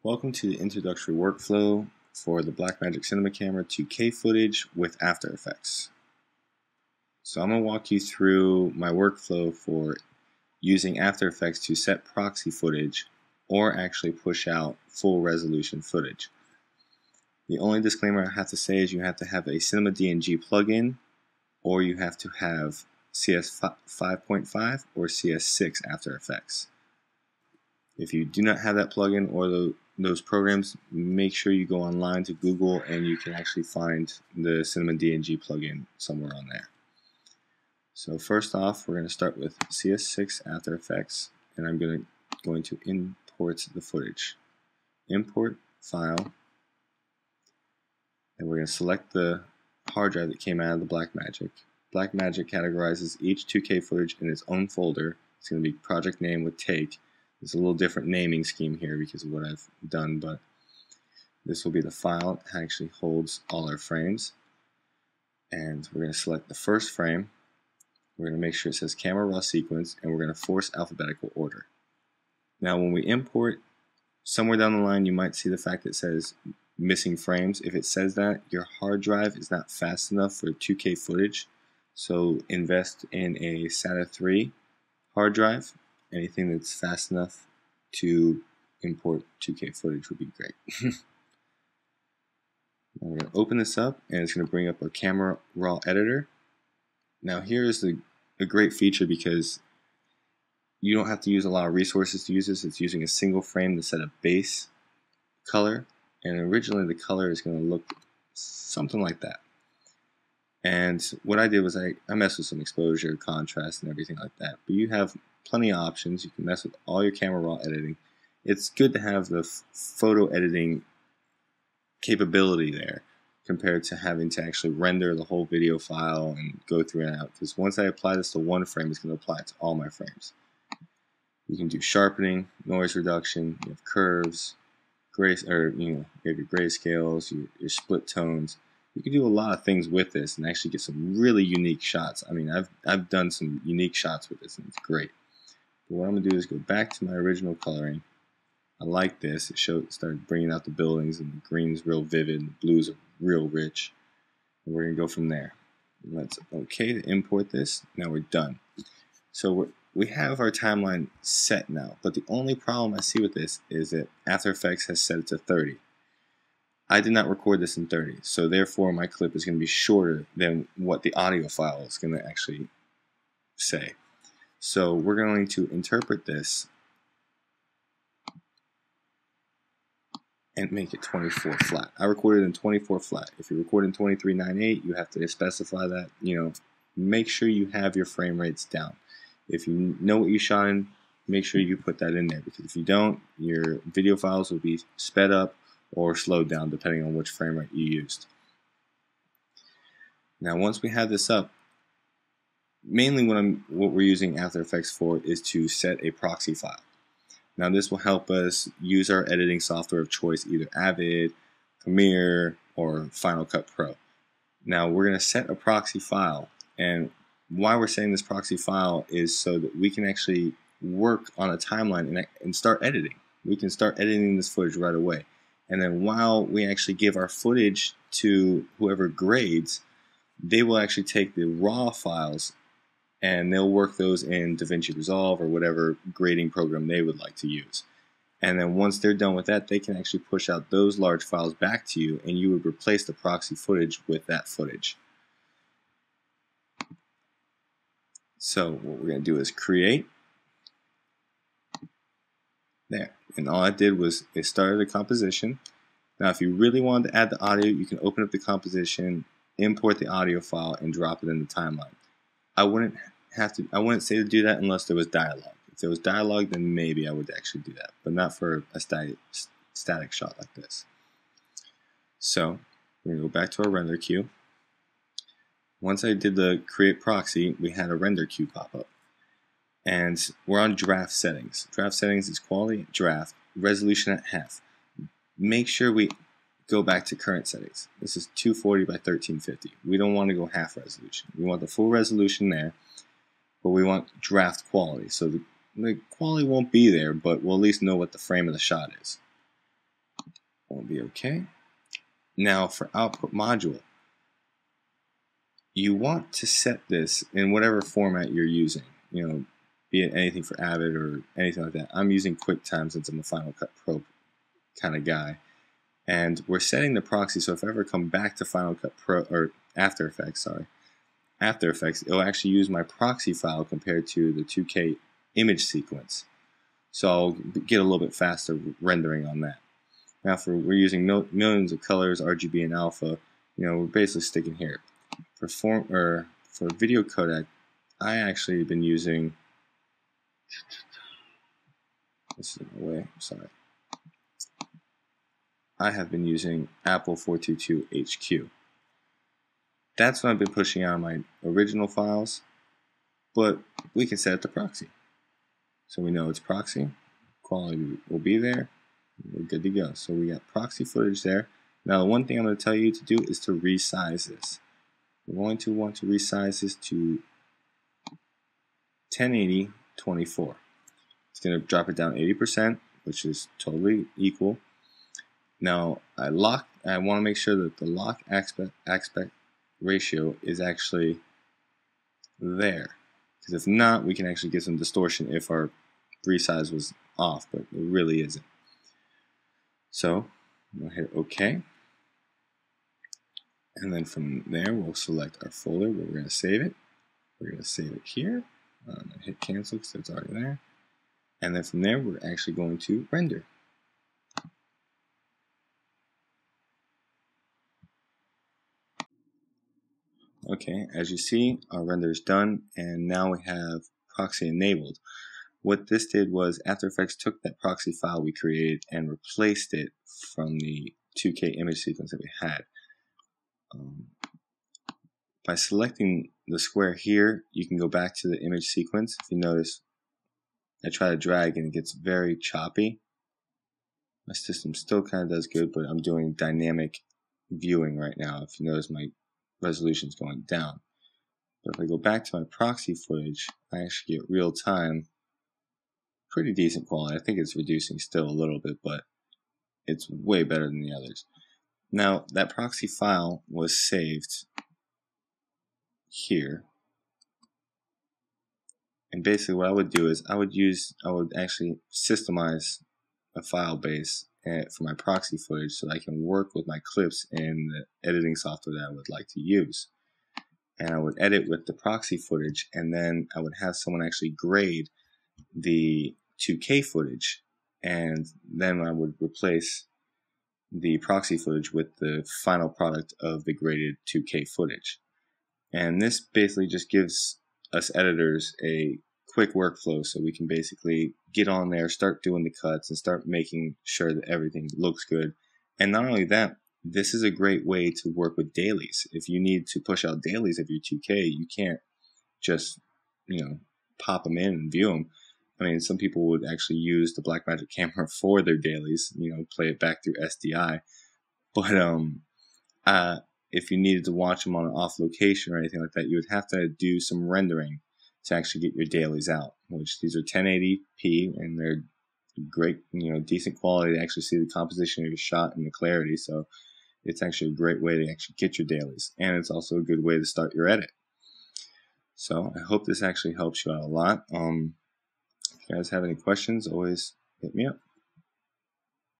Welcome to the introductory workflow for the Blackmagic Cinema Camera 2K footage with After Effects. So I'm going to walk you through my workflow for using After Effects to set proxy footage or actually push out full resolution footage. The only disclaimer I have to say is you have to have a Cinema DNG plugin, or you have to have CS 5.5 or CS6 After Effects. If you do not have that plugin or those programs, make sure you go online to Google and you can actually find the Cinema DNG plugin somewhere on there. So first off, we're going to start with CS6 After Effects, and I'm going to import the footage. Import file, and we're going to select the hard drive that came out of the Blackmagic. Blackmagic categorizes each 2K footage in its own folder. It's going to be project name with take. There's a little different naming scheme here because of what I've done, but this will be the file that actually holds all our frames. And we're going to select the first frame. We're going to make sure it says camera raw sequence, and we're going to force alphabetical order. Now when we import, somewhere down the line you might see the fact that it says missing frames. If it says that, your hard drive is not fast enough for 2K footage, so invest in a SATA 3 hard drive. Anything that's fast enough to import 2K footage would be great. Now we're going to open this up, and it's going to bring up a camera raw editor. Now here is a great feature because you don't have to use a lot of resources to use this. It's using a single frame to set a base color, and originally the color is going to look something like that. And what I did was I messed with some exposure, contrast, and everything like that. But you have plenty of options. You can mess with all your camera raw editing. It's good to have the photo editing capability there compared to having to actually render the whole video file and go through and out. Because once I apply this to one frame, it's going to apply it to all my frames. You can do sharpening, noise reduction, you have curves, you have your grayscales, your split tones. You can do a lot of things with this and actually get some really unique shots. I mean, I've done some unique shots with this, and it's great. But what I'm going to do is go back to my original coloring. I like this. It started bringing out the buildings, and the green's real vivid, the blues are real rich. And we're going to go from there. Let's OK to import this. Now we're done. So we have our timeline set now, but the only problem I see with this is that After Effects has set it to 30. I did not record this in 30, so therefore my clip is going to be shorter than what the audio file is going to actually say. So we're going to interpret this and make it 24 flat. I recorded in 24 flat. If you record in 23.98, you have to specify that. Make sure you have your frame rates down. If you know what you shot in, make sure you put that in there, because if you don't, your video files will be sped up or slowed down depending on which frame rate you used. Now once we have this up, mainly what we're using After Effects for is to set a proxy file. Now this will help us use our editing software of choice, either Avid, Premiere, or Final Cut Pro. Now we're going to set a proxy file, and why we're setting this proxy file is so that we can actually work on a timeline and start editing. We can start editing this footage right away. And then while we actually give our footage to whoever grades, they will actually take the raw files and they'll work those in DaVinci Resolve or whatever grading program they would like to use. And then once they're done with that, they can actually push out those large files back to you, and you would replace the proxy footage with that footage. So what we're going to do is create. There. And all I did was it started a composition. Now if you really wanted to add the audio, you can open up the composition, import the audio file, and drop it in the timeline. I wouldn't say to do that unless there was dialogue. If there was dialogue, then maybe I would actually do that, but not for a static shot like this. So we're going to go back to our render queue. Once I did the create proxy, we had a render queue pop up. And we're on draft settings. Draft settings is quality, draft, resolution at half. Make sure we go back to current settings. This is 240 by 1350. We don't want to go half resolution. We want the full resolution there, but we want draft quality. So the quality won't be there, but we'll at least know what the frame of the shot is. will be okay. Now for output module, you want to set this in whatever format you're using, be it anything for Avid or anything like that. I'm using QuickTime since I'm a Final Cut Pro kind of guy. And we're setting the proxy, so if I ever come back to Final Cut Pro, or After Effects, it'll actually use my proxy file compared to the 2K image sequence. So I'll get a little bit faster rendering on that. Now we're using millions of colors, RGB and alpha, we're basically sticking here. For video codec, I actually have been using, this is in the way, sorry. I have been using Apple 422 HQ. That's what I've been pushing out on my original files, but we can set it to proxy. So we know it's proxy, quality will be there, we're good to go. So we got proxy footage there. Now the one thing I'm going to tell you to do is to resize this. We're going to want to resize this to 1080-24. It's going to drop it down 80%, which is totally equal. Now I want to make sure that the lock aspect ratio is actually there, because if not, we can actually get some distortion if our resize was off, but it really isn't. So we'll hit OK, and then from there we'll select our folder where we're going to save it. We're going to save it here. Hit cancel because it's already there, and then from there we're actually going to render. Okay, as you see, our render is done, and now we have proxy enabled. What this did was After Effects took that proxy file we created and replaced it from the 2K image sequence that we had. By selecting the square here, you can go back to the image sequence. If you notice, I try to drag and it gets very choppy. My system still kind of does good, but I'm doing dynamic viewing right now. If you notice, my resolution is going down. But if I go back to my proxy footage, I actually get real time, pretty decent quality. I think it's reducing still a little bit, but it's way better than the others. Now, that proxy file was saved here. And basically what I would do is I would actually systemize a file base for my proxy footage so that I can work with my clips in the editing software that I would like to use. And I would edit with the proxy footage, and then I would have someone actually grade the 2K footage, and then I would replace the proxy footage with the final product of the graded 2K footage. And this basically just gives us editors a quick workflow so we can basically get on there, start doing the cuts, and start making sure that everything looks good. And not only that, this is a great way to work with dailies. If you need to push out dailies of your 2K, you can't just, pop them in and view them. I mean, some people would actually use the Blackmagic camera for their dailies, play it back through SDI. But if you needed to watch them on an off location or anything like that, you would have to do some rendering to actually get your dailies out, which these are 1080p, and they're great, decent quality to actually see the composition of your shot and the clarity. So it's actually a great way to actually get your dailies, and it's also a good way to start your edit. So I hope this actually helps you out a lot. If you guys have any questions, always hit me up.